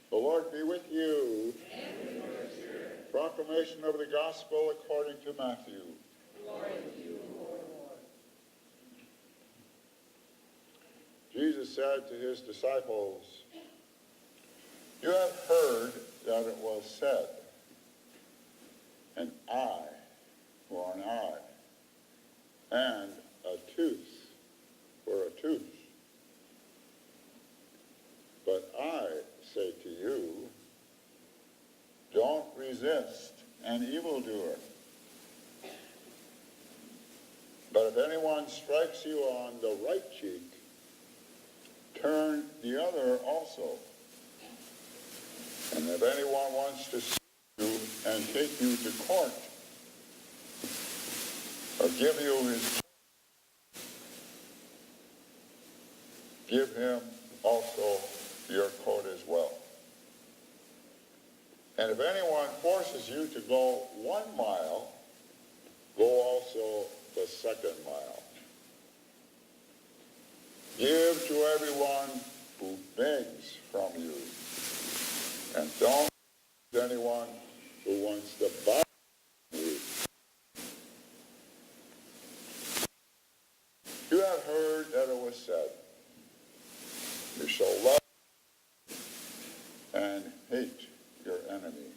The Lord be with you. And with your spirit. Proclamation of the Gospel according to Matthew. Glory to you, Lord. Jesus said to his disciples, "You have heard that it was said, an eye for an eye, and a tooth for a tooth. But I say to you, don't resist an evildoer. But if anyone strikes you on the right cheek, turn the other also. And if anyone wants to sue you and take you to court, or give you his, give him also your coat as well. And if anyone forces you to go 1 mile, go also the 2nd mile. Give to everyone who begs from you, and don't give to anyone who wants to buy you. You have heard that it was said, you shall love and hate your enemy.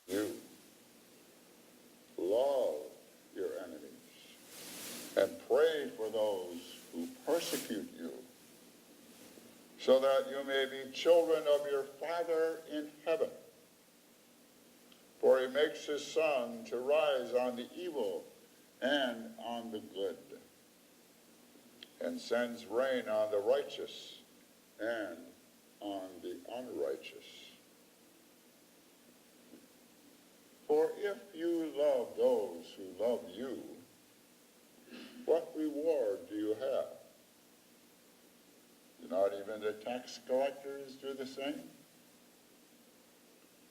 You love your enemies and pray for those who persecute you, so that you may be children of your Father in heaven. For he makes his sun to rise on the evil and on the good, and sends rain on the righteous and on the unrighteous. For if you love those who love you, what reward do you have? Do not even the tax collectors do the same?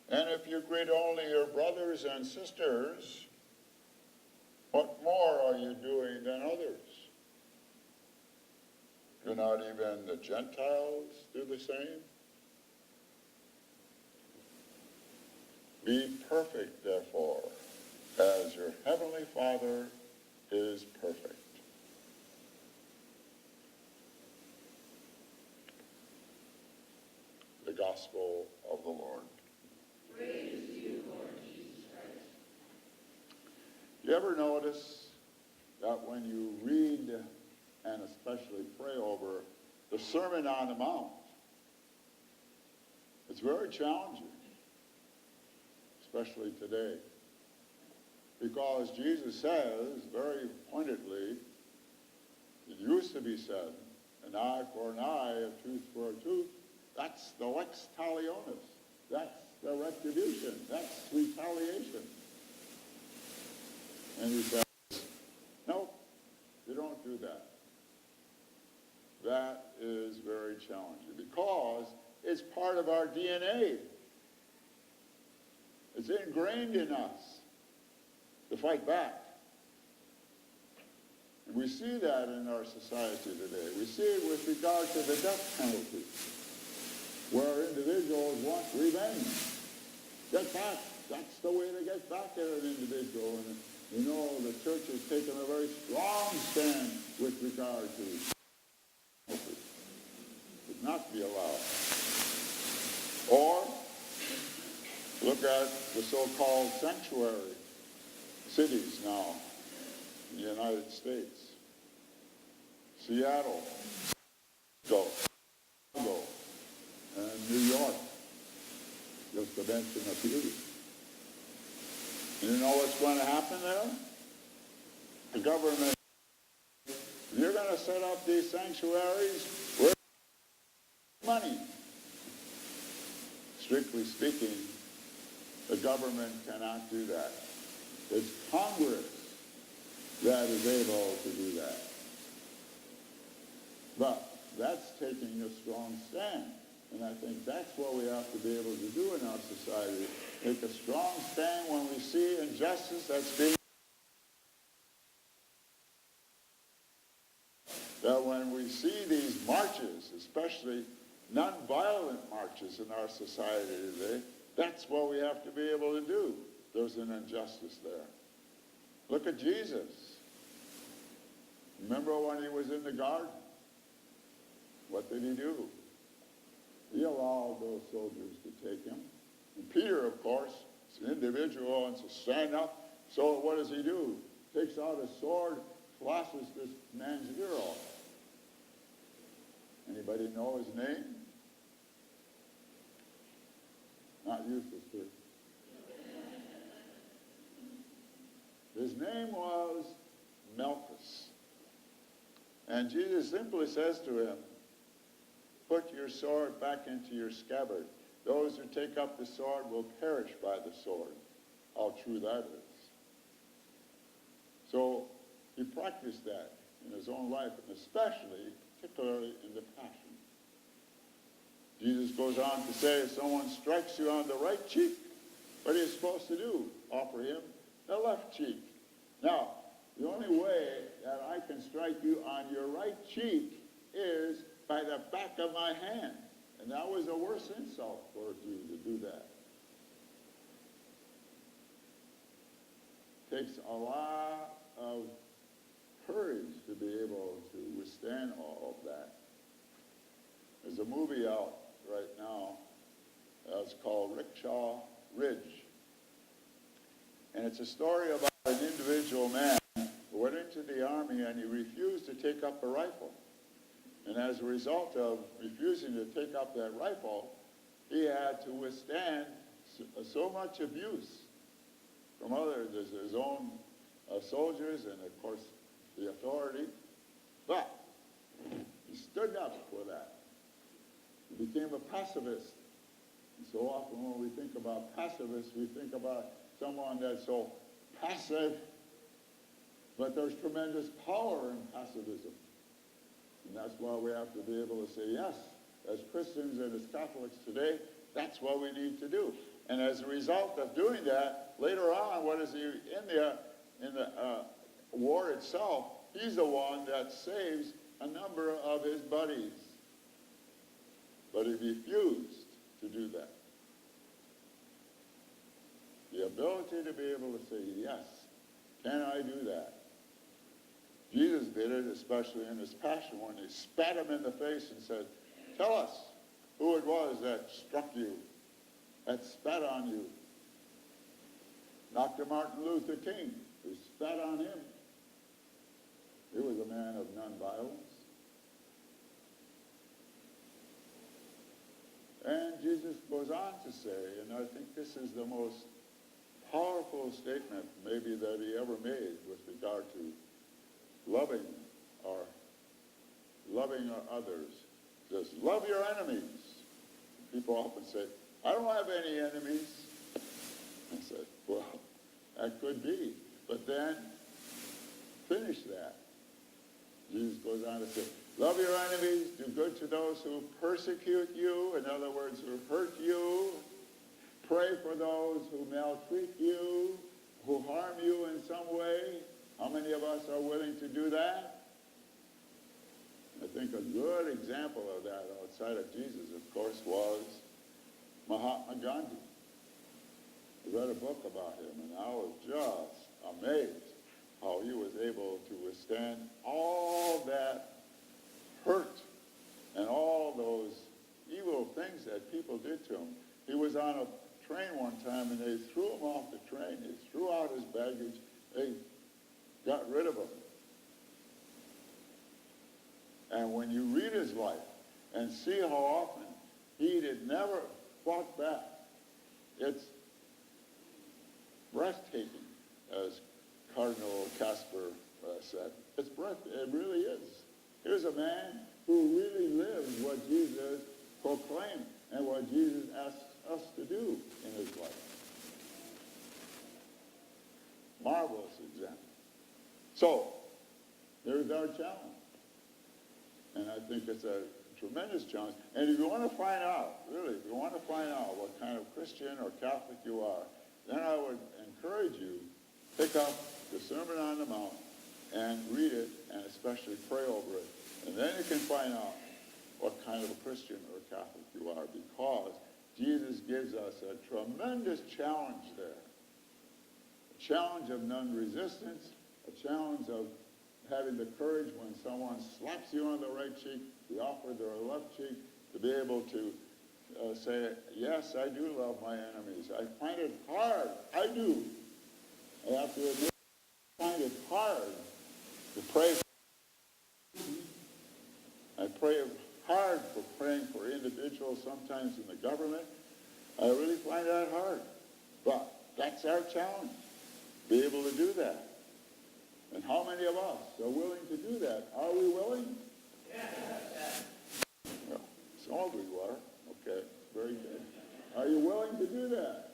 And if you greet only your brothers and sisters, what more are you doing than others? Do not even the Gentiles do the same? Be perfect, therefore, as your heavenly Father is perfect. The Gospel of the Lord. Praise to you, Lord Jesus Christ. You ever notice that when you read and especially pray over the Sermon on the Mount, it's very challenging, especially today, because Jesus says very pointedly, it used to be said, an eye for an eye, a tooth for a tooth. That's the lex talionis. That's the retribution. That's retaliation. And he says, no, you don't do that. That is very challenging because it's part of our DNA. It's ingrained in us to fight back. And we see that in our society today. We see it with regard to the death penalty, where individuals want revenge. Get back. That's the way to get back at an individual. And you know, the church has taken a very strong stand with regard to penalty. It should not be allowed. Or look at the so-called sanctuary cities now in the United States. Seattle, Chicago, and New York, just to mention a few. You know what's going to happen there? The government, if you're going to set up these sanctuaries, where's money? Strictly speaking, the government cannot do that. It's Congress that is able to do that. But that's taking a strong stand. And I think that's what we have to be able to do in our society. Take a strong stand when we see injustice that's being that when we see these marches, especially nonviolent marches in our society today, that's what we have to be able to do. There's an injustice there. Look at Jesus. Remember when he was in the garden? What did he do? He allowed those soldiers to take him. And Peter, of course, is an individual and to stand up. So what does he do? Takes out a sword, slashes this man's ear off. Anybody know his name? Not you, sister. His name was Malchus. And Jesus simply says to him, put your sword back into your scabbard. Those who take up the sword will perish by the sword. How true that is. So he practiced that in his own life, and particularly in the Passion. Jesus goes on to say, if someone strikes you on the right cheek, what are you supposed to do? Offer him the left cheek. Now, the only way that I can strike you on your right cheek is by the back of my hand. And that was a worse insult for you to do that. It takes a lot of courage to be able to withstand all of that. There's a movie out right now that's called Rickshaw Ridge. And it's a story about an individual man who went into the army and he refused to take up a rifle. And as a result of refusing to take up that rifle, he had to withstand so much abuse from others, his own soldiers and, of course, the authority. But he stood up for that. He became a pacifist. And so often when we think about pacifists, we think about someone that's so passive, but there's tremendous power in pacifism. And that's why we have to be able to say, yes, as Christians and as Catholics today, that's what we need to do. And as a result of doing that, later on, what is he in the war itself? He's the one that saves a number of his buddies. But he refused to do that. The ability to be able to say, yes, can I do that? Jesus did it, especially in his Passion, when he spat him in the face and said, tell us who it was that struck you, that spat on you. Dr. Martin Luther King, who spat on him. He was a man of nonviolence. And Jesus goes on to say, and I think this is the most powerful statement maybe that he ever made with regard to loving our others. He says, love your enemies. People often say, I don't have any enemies. I said, well, that could be. But then, finish that. Jesus goes on to say, love your enemies, do good to those who persecute you, in other words, who hurt you. Pray for those who maltreat you, who harm you in some way. How many of us are willing to do that? I think a good example of that outside of Jesus, of course, was Mahatma Gandhi. I read a book about him, and I was just amazed how he was able to withstand all that hurt and all those evil things that people did to him. He was on a train one time, and they threw him off the train. They threw out his baggage. They got rid of him. And when you read his life and see how often he did never fought back, it's breathtaking, as Cardinal Casper said. It really is. Here's a man who really lived what Jesus proclaimed and what Jesus asked us to do in his life. Marvelous example. So, there's our challenge. And I think it's a tremendous challenge. And if you want to find out, really, if you want to find out what kind of Christian or Catholic you are, then I would encourage you, pick up the Sermon on the Mount and read it, and especially pray over it. And then you can find out what kind of a Christian or a Catholic you are, because Jesus gives us a tremendous challenge there. A challenge of non-resistance, a challenge of having the courage when someone slaps you on the right cheek, the offer their left cheek, to be able to say, yes, I do love my enemies. I find it hard. I do. I have to admit, I find it hard to pray. I pray hard for praying for individuals sometimes in the government. I really find that hard. But that's our challenge, be able to do that. And how many of us are willing to do that? Are we willing? Yes. Well, some of you are. Okay, very good. Are you willing to do that?